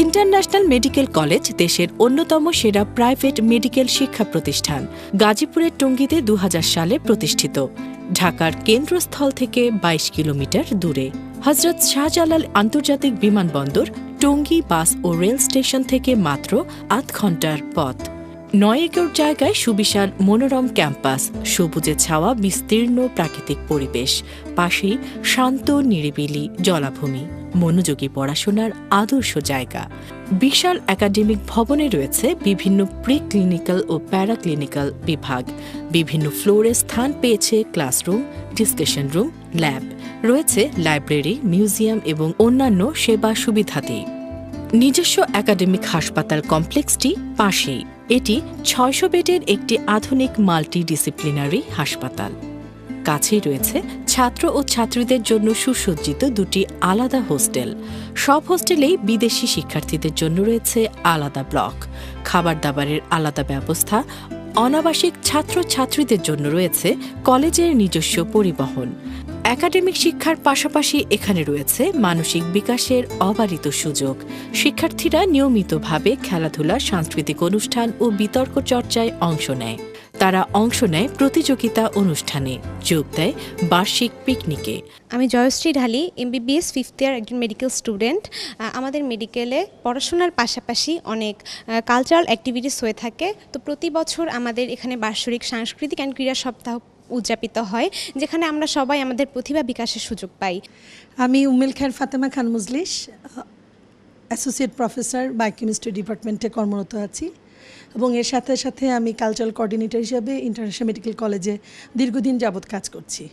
International medical college দেশের অন্যতম সেরা প্রাইভেট মেডিকেল শিক্ষা প্রতিষ্ঠান। গাজীপুরের টঙ্গীতে ২০০০ সালে প্রতিষ্ঠিত। ঢাকার কেন্দ্রস্থল থেকে ২২ কিলোমিটার দূরে। হযরত শাহজালাল আন্তর্জাতিক বিমানবন্দর, টঙ্গী বাস ও রেল স্টেশন থেকে মাত্র ৮ ঘণ্টার পথ। ৯ একর জায়গায় সুবিশাল মনোরম ক্যাম্পাস, সবুজে ছাওয়া বিস্তীর্ণ প্রাকৃতিক পরিবেশ, পাশেই শান্ত নিরিবিলি জলাভূমি, মনোযোগী পড়াশোনার আদর্শ জায়গা। বিশাল একাডেমিক ভবনে রয়েছে বিভিন্ন প্রি ক্লিনিক্যাল ও প্যারাক্লিনিক্যাল বিভাগ। বিভিন্ন ফ্লোরে স্থান পেয়েছে ক্লাসরুম, ডিসকাশন রুম, ল্যাব। রয়েছে লাইব্রেরি, মিউজিয়াম এবং অন্যান্য সেবা সুবিধাদি। নিজস্ব একাডেমিক হাসপাতাল কমপ্লেক্সটি পাশেই। এটি ৬০০ বেডের একটি আধুনিক মাল্টিডিসিপ্লিনারি হাসপাতাল। কাছেই রয়েছে ছাত্র ও ছাত্রীদের জন্য সুসজ্জিত দুটি আলাদা হোস্টেল। সব হোস্টেলেই বিদেশি শিক্ষার্থীদের জন্য রয়েছে আলাদা ব্লক, খাবার দাবারের আলাদা ব্যবস্থা। অনাবাসিক ছাত্রছাত্রীদের জন্য রয়েছে কলেজের নিজস্ব পরিবহন। একাডেমিক শিক্ষার পাশাপাশি এখানে রয়েছে মানসিক বিকাশের অবারিত সুযোগ। শিক্ষার্থীরা নিয়মিতভাবে খেলাধুলা, সাংস্কৃতিক অনুষ্ঠান ও বিতর্ক চর্চায় অংশ নেয়। তারা অংশ নেয় প্রতিযোগিতা অনুষ্ঠানে, যোগ দেয় বার্ষিক পিকনিকে। আমি জয়শ্রী ঢালি, MBBS 5th ইয়ার একজন মেডিকেল স্টুডেন্ট। আমাদের মেডিকেলে পড়াশোনার পাশাপাশি অনেক কালচারাল অ্যাক্টিভিটিস হয়ে থাকে। তো প্রতি বছর আমাদের এখানে বার্ষিক সাংস্কৃতিক অ্যান্ড ক্রীড়া সপ্তাহ উদযাপিত হয়, যেখানে আমরা সবাই আমাদের প্রতিভা বিকাশের সুযোগ পাই। আমি উম্মেল খায়ের ফাতেমা খান মজলিস, অ্যাসোসিয়েট প্রফেসর বায়োকেমিস্ট্রি ডিপার্টমেন্টে কর্মরত আছি এবং এর সাথে সাথে আমি কালচারাল কোঅর্ডিনেটর হিসেবে ইন্টারন্যাশনাল মেডিকেল কলেজে দীর্ঘদিন যাবৎ কাজ করছি।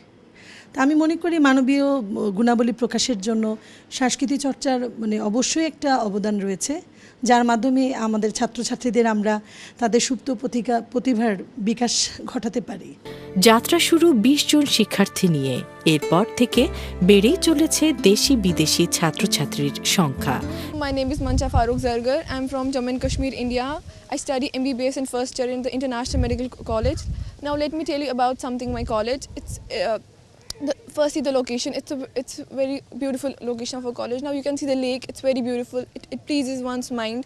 তা আমি মনে করি মানবীয় গুণাবলী প্রকাশের জন্য সংস্কৃতি চর্চার অবশ্যই একটা অবদান রয়েছে, যার মাধ্যমে আমাদের ছাত্রছাত্রীদের আমরা তাদের সুপ্ত প্রতিভার বিকাশ ঘটাতে পারি। যাত্রা শুরু ২০ জন শিক্ষার্থী নিয়ে। এরপর থেকে বেড়েই চলেছে দেশি বিদেশি ছাত্রছাত্রীর সংখ্যা। My name is Mancha Farooq Zargar. I'm from Jammu and Kashmir, India. I study MBBS in first year in the International Medical College. Now let me tell you about something my college. It's firstly the location. It's very beautiful location of a college. Now you can see the lake. It's very beautiful. It pleases one's mind.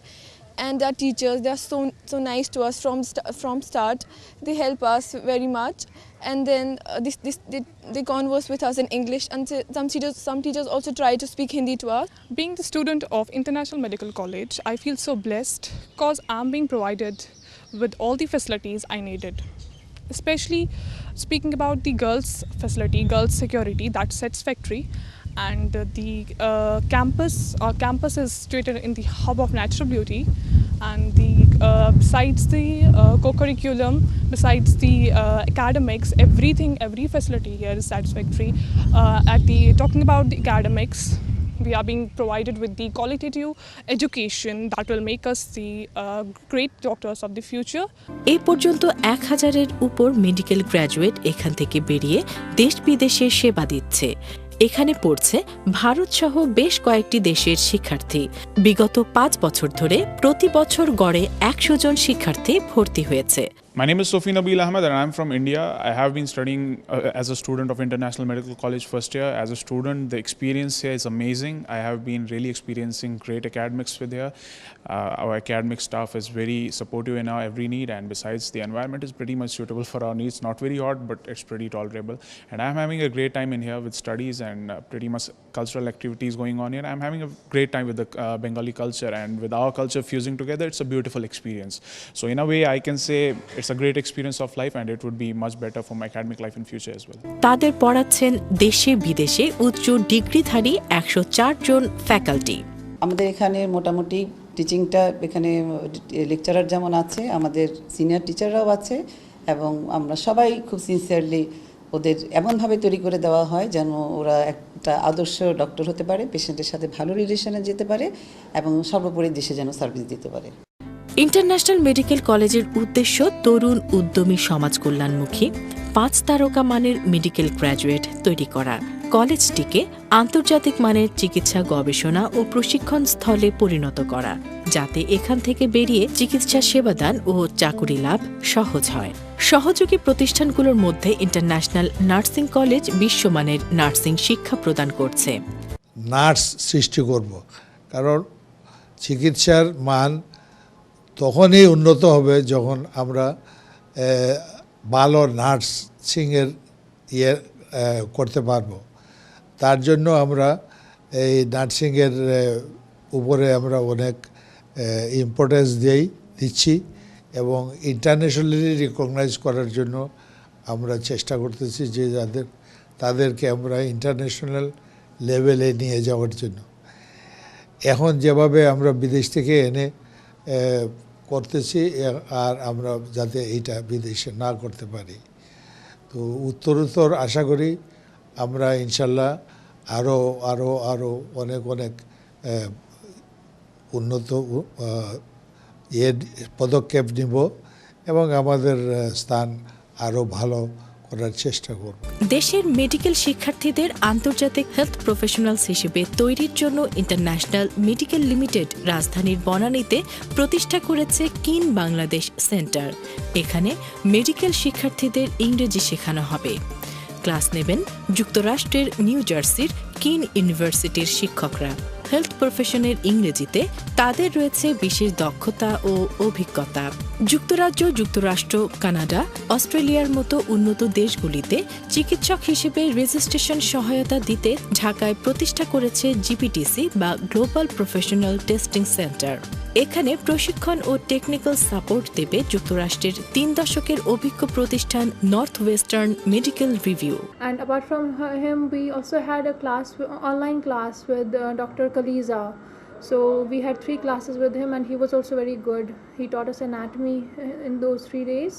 And our teachers, they are so nice to us from start. They help us very much, and then they converse with us in English, and some teachers also try to speak Hindi to us. Being the student of International Medical College, I feel so blessed because I'm being provided with all the facilities I needed. Especially speaking about the girls' facility, girls' security, that's satisfactory. And the our campus is situated in the hub of natural beauty, and besides the co-curriculum, besides the academics, every facility here is satisfactory. Talking about the academics, we are being provided with the qualitative education that will make us the great doctors of the future. এই পর্যন্ত ১,০০০-এর উপর medical graduate এখান থেকে বেরিয়ে দেশ বিদেশে সেবা দিচ্ছে। এখানে পড়ছে ভারতসহ বেশ কয়েকটি দেশের শিক্ষার্থী। বিগত ৫ বছর ধরে প্রতি বছর গড়ে ১০০ জন শিক্ষার্থী ভর্তি হয়েছে। My name is Sophie Nabil Ahmed and I'm from India. I have been studying as a student of International Medical College first year. As a student, the experience here is amazing. I have been really experiencing great academics with here. Our academic staff is very supportive in our every need, and besides, the environment is pretty much suitable for our needs. Not very hot, but it's pretty tolerable. And I'm having a great time in here with studies and pretty much cultural activities going on here. I'm having a great time with the Bengali culture, and with our culture fusing together, it's a beautiful experience. So in a way, I can say it's a great experience of life, and it would be much better for my academic life in future as well. তাদের পড়াচ্ছেন দেশে বিদেশে উচ্চ ডিগ্রিধারী ১০৪ জন faculty. আমাদের এখানে মোটামুটি টিচিংটা এখানে lecturer যেমন আছে, আমাদের সিনিয়র টিচাররাও আছে, এবং আমরা সবাই খুব সিনসিয়ারলি ওদের এমনভাবে তৈরি করে দেওয়া হয় যেন ওরা একটা আদর্শ ডক্টর হতে পারে, পেশেন্টের সাথে ভালো রিলেশনে যেতে পারে, এবং সর্বোপরি দেশে যেন সার্ভিস দিতে পারে। ইন্টারন্যাশনাল মেডিকেল কলেজের উদ্দেশ্য তরুণ উদ্যমী সমাজ কল্যাণমুখী ৫ তারকা মানের মেডিকেল গ্র্যাজুয়েট তৈরি করা। কলেজটিকে আন্তর্জাতিক মানের চিকিৎসা গবেষণা ও প্রশিক্ষণ স্থলে পরিণত করা, যাতে এখান থেকে বেরিয়ে চিকিৎসা সেবাদান ও চাকুরি লাভ সহজ হয়। সহযোগী প্রতিষ্ঠানগুলোর মধ্যে ইন্টারন্যাশনাল নার্সিং কলেজ বিশ্বমানের নার্সিং শিক্ষা প্রদান করছে। নার্স সৃষ্টি করব, কারণ চিকিৎসার মান তখনই উন্নত হবে যখন আমরা ভালো নার্সিংয়ের করতে পারবো। তার জন্য আমরা এই নার্সিংয়ের উপরে আমরা অনেক ইম্পর্টেন্স দিচ্ছি এবং ইন্টারন্যাশনালি রিকগনাইজ করার জন্য আমরা চেষ্টা করতেছি যে তাদেরকে আমরা ইন্টারন্যাশনাল লেভেলে নিয়ে যাওয়ার জন্য। এখন যেভাবে আমরা বিদেশ থেকে এনে করতেছি আর আমরা যাতে এইটা বিদেশে না করতে পারি, তো উত্তরোত্তর আশা করি আমরা ইনশাল্লাহ আরও অনেক উন্নত পদক্ষেপ নিব এবং আমাদের স্থান আরও ভালো করার চেষ্টা করব। দেশের মেডিকেল শিক্ষার্থীদের আন্তর্জাতিক হেলথ প্রফেশনালস হিসেবে তৈরির জন্য ইন্টারন্যাশনাল মেডিকেল লিমিটেড রাজধানীর বনানীতে প্রতিষ্ঠা করেছে কিন বাংলাদেশ সেন্টার। এখানে মেডিকেল শিক্ষার্থীদের ইংরেজি শেখানো হবে। ক্লাস নেবেন যুক্তরাষ্ট্রের নিউ জার্সির কিন ইউনিভার্সিটির শিক্ষকরা। হেলথ প্রফেশনের ইংরেজিতে তাদের রয়েছে বিশেষ দক্ষতা ও অভিজ্ঞতা। যুক্তরাজ্য, যুক্তরাষ্ট্র, কানাডা, অস্ট্রেলিয়ার মতো উন্নত দেশগুলিতে চিকিৎসক হিসেবে রেজিস্ট্রেশন সহায়তা দিতে ঢাকায় প্রতিষ্ঠা করেছে জিপিটিসি বা গ্লোবাল প্রফেশনাল টেস্টিং সেন্টার। এখানে প্রশিক্ষণ ও টেকনিক্যাল সাপোর্ট দেবে যুক্তরাষ্ট্রের 3 দশকের অভিজ্ঞ প্রতিষ্ঠান north western medical review. And apart from him, we also had a online class with Dr. Kaliza. So we had 3 classes with him and he was also very good. He taught us anatomy in those 3 days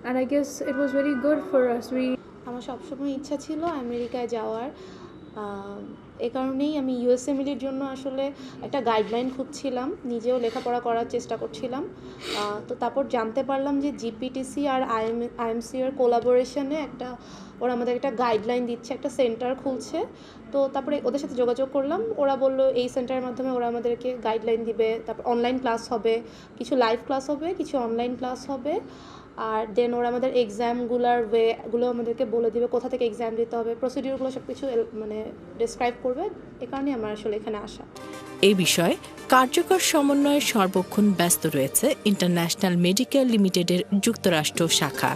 and I guess it was very good for us. আমার সবসময় ইচ্ছা ছিল আমেরিকায় যাওয়ার। এ কারণেই আমি ইউএসএমএলির জন্য আসলে একটা গাইডলাইন খুঁজছিলাম, নিজেও লেখাপড়া করার চেষ্টা করছিলাম। তো তারপর জানতে পারলাম যে জিপিটিসি আর আইএমসি এর কোলাবোরেশনে ওরা আমাদের একটা গাইডলাইন দিচ্ছে, একটা সেন্টার খুলছে। তো তারপরে ওদের সাথে যোগাযোগ করলাম, ওরা বলল এই সেন্টারের মাধ্যমে ওরা আমাদেরকে গাইডলাইন দিবে, তারপর অনলাইন ক্লাস হবে, কিছু লাইভ ক্লাস হবে, কিছু অনলাইন ক্লাস হবে, আর দেন ওরা আমাদের এক্সামগুলো আমাদেরকে বলে দিবে, কোথা থেকে এক্সাম দিতে হবে, প্রসিডিউরগুলো সব কিছু ডেসক্রাইব করবে। এ কারণে আমার আসলে এখানে আসা। এই বিষয়ে কার্যকর সমন্বয়ে সর্বক্ষণ ব্যস্ত রয়েছে ইন্টারন্যাশনাল মেডিকেল লিমিটেডের যুক্তরাষ্ট্র শাখা।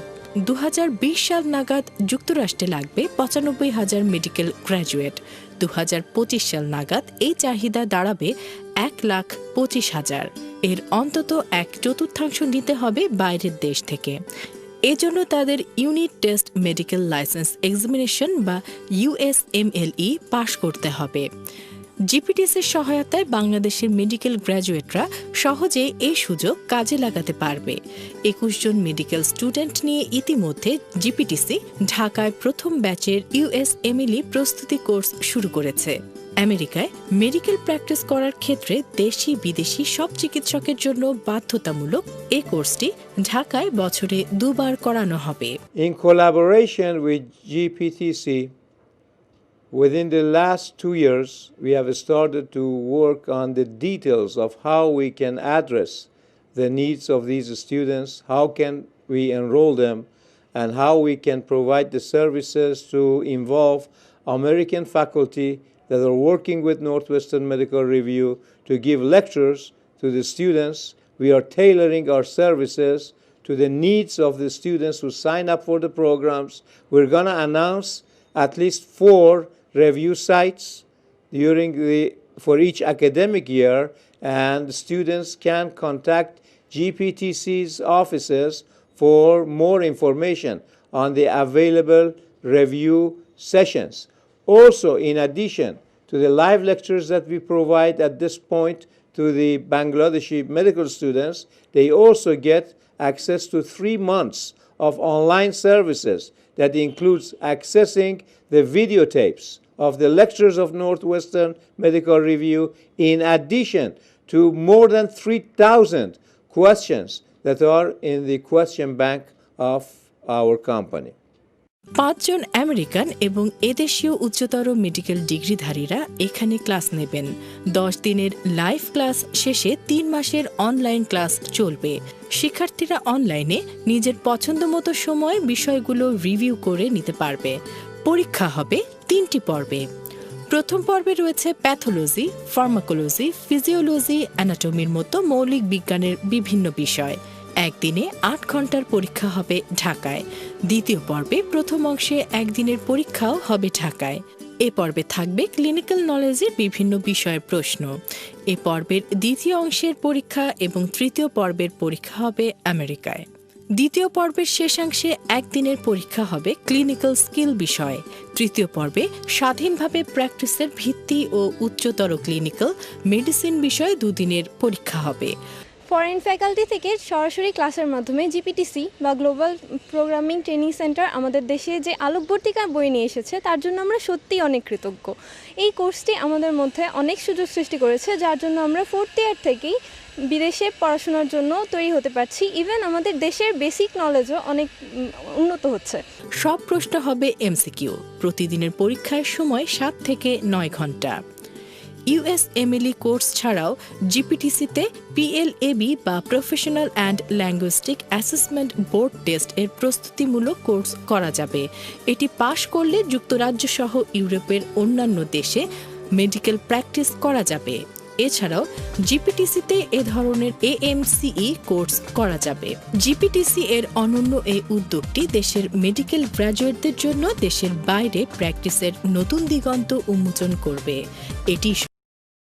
2020 সাল নাগাদ যুক্তরাষ্ট্রে লাগবে 95,000 মেডিকেল গ্র্যাজুয়েট। 2025 সাল নাগাদ এই চাহিদা দাঁড়াবে 1,25,000। এর অন্তত 1/4 নিতে হবে বাইরের দেশ থেকে। এজন্য তাদের unit test medical licence examination বা ইউএসএমএলই পাশ করতে হবে। জিপিটিসির সহায়তায় বাংলাদেশের মেডিকেল গ্র্যাজুয়েটরা সহজে এই সুযোগ কাজে লাগাতে পারবে। 21 জন মেডিকেল স্টুডেন্ট নিয়ে ইতিমধ্যে জিপিটিসি ঢাকায় প্রথম ব্যাচের ইউএসএমএলই প্রস্তুতি কোর্স শুরু করেছে। আমেরিকায় মেডিকেল প্র্যাকটিস করার ক্ষেত্রে দেশি বিদেশি সব চিকিৎসকের জন্য বাধ্যতামূলক এই কোর্সটি ঢাকায় বছরে 2 বার করানো হবে। In collaboration with GPTC, within the last 2 years, we have started to work on the details of how we can address the needs of these students, how can we enroll them, and how we can provide the services to involve American faculty that are working with Northwestern Medical Review to give lectures to the students. We are tailoring our services to the needs of the students who sign up for the programs. We're going to announce at least 4 review sites for each academic year, and students can contact GPTC's offices for more information on the available review sessions. Also, in addition to the live lectures that we provide at this point to the Bangladeshi medical students, they also get access to 3 months of online services that includes accessing the videotapes of the lectures of Northwestern Medical Review, in addition to more than 3,000 questions that are in the question bank of our company. 5 জন American এবং এদেশীয় উচ্চতর medical ডিগ্রিধারীরা এখানে class নেবেন। 10 দিনের live class শেষে 3 মাসের online class চলবে। শিক্ষার্থীরা অনলাইনে নিজের পছন্দমতো সময় বিষয়গুলো রিভিউ করে নিতে পারবে। পরীক্ষা হবে 3টি পর্বে। প্রথম পর্বে রয়েছে প্যাথোলজি, ফার্মাকোলজি, ফিজিওলজি, অ্যানাটমির মতো মৌলিক বিজ্ঞানের বিভিন্ন বিষয়। একদিনে 8 ঘন্টার পরীক্ষা হবে ঢাকায়। দ্বিতীয় পর্বে প্রথম অংশে একদিনের পরীক্ষাও হবে ঢাকায়। এ পর্বে থাকবে ক্লিনিক্যাল নলেজের বিভিন্ন বিষয়ের প্রশ্ন। এ পর্বের দ্বিতীয় অংশের পরীক্ষা এবং তৃতীয় পর্বের পরীক্ষা হবে আমেরিকায়। দ্বিতীয় পর্বের শেষাংশে একদিনের পরীক্ষা হবে ক্লিনিক্যাল স্কিল বিষয়ে। তৃতীয় পর্বে স্বাধীনভাবে প্র্যাকটিসের ভিত্তি ও উচ্চতর ক্লিনিক্যাল মেডিসিন বিষয়ে 2 দিনের পরীক্ষা হবে। ফরেন ফ্যাকাল্টি থেকে সরাসরি ক্লাসের মাধ্যমে জিপিটিসি বা গ্লোবাল প্রোগ্রামিং ট্রেনিং সেন্টার আমাদের দেশে যে আলোকবর্তিকা বই নিয়ে এসেছে তার জন্য আমরা সত্যিই অনেক কৃতজ্ঞ। এই কোর্সটি আমাদের মধ্যে অনেক সুযোগ সৃষ্টি করেছে, যার জন্য আমরা 4th ইয়ার থেকেই বিদেশে পড়াশোনার জন্য তৈরি হতে পারছি। ইভেন আমাদের দেশের বেসিক নলেজও অনেক উন্নত হচ্ছে। সব প্রশ্ন হবে এমসিকিউ। প্রতিদিনের পরীক্ষার সময় 7 থেকে 9 ঘন্টা। USMLE কোর্স ছাড়াও জিপিটিসিতে PLAB বা professional and ল্যাঙ্গুইস্টিক assessment board test এর প্রস্তুতিমূলক কোর্স করা যাবে। এটি পাশ করলে যুক্তরাজ্য সহ ইউরোপের অন্যান্য দেশে মেডিকেল প্র্যাকটিস করা যাবে। এছাড়াও জিপিটিসিতে এ ধরনের AMCE কোর্স করা যাবে। জিপিটিসি এর অনন্য এই উদ্যোগটি দেশের মেডিকেল গ্র্যাজুয়েটদের জন্য দেশের বাইরে প্র্যাকটিসের নতুন দিগন্ত উন্মোচন করবে। এটি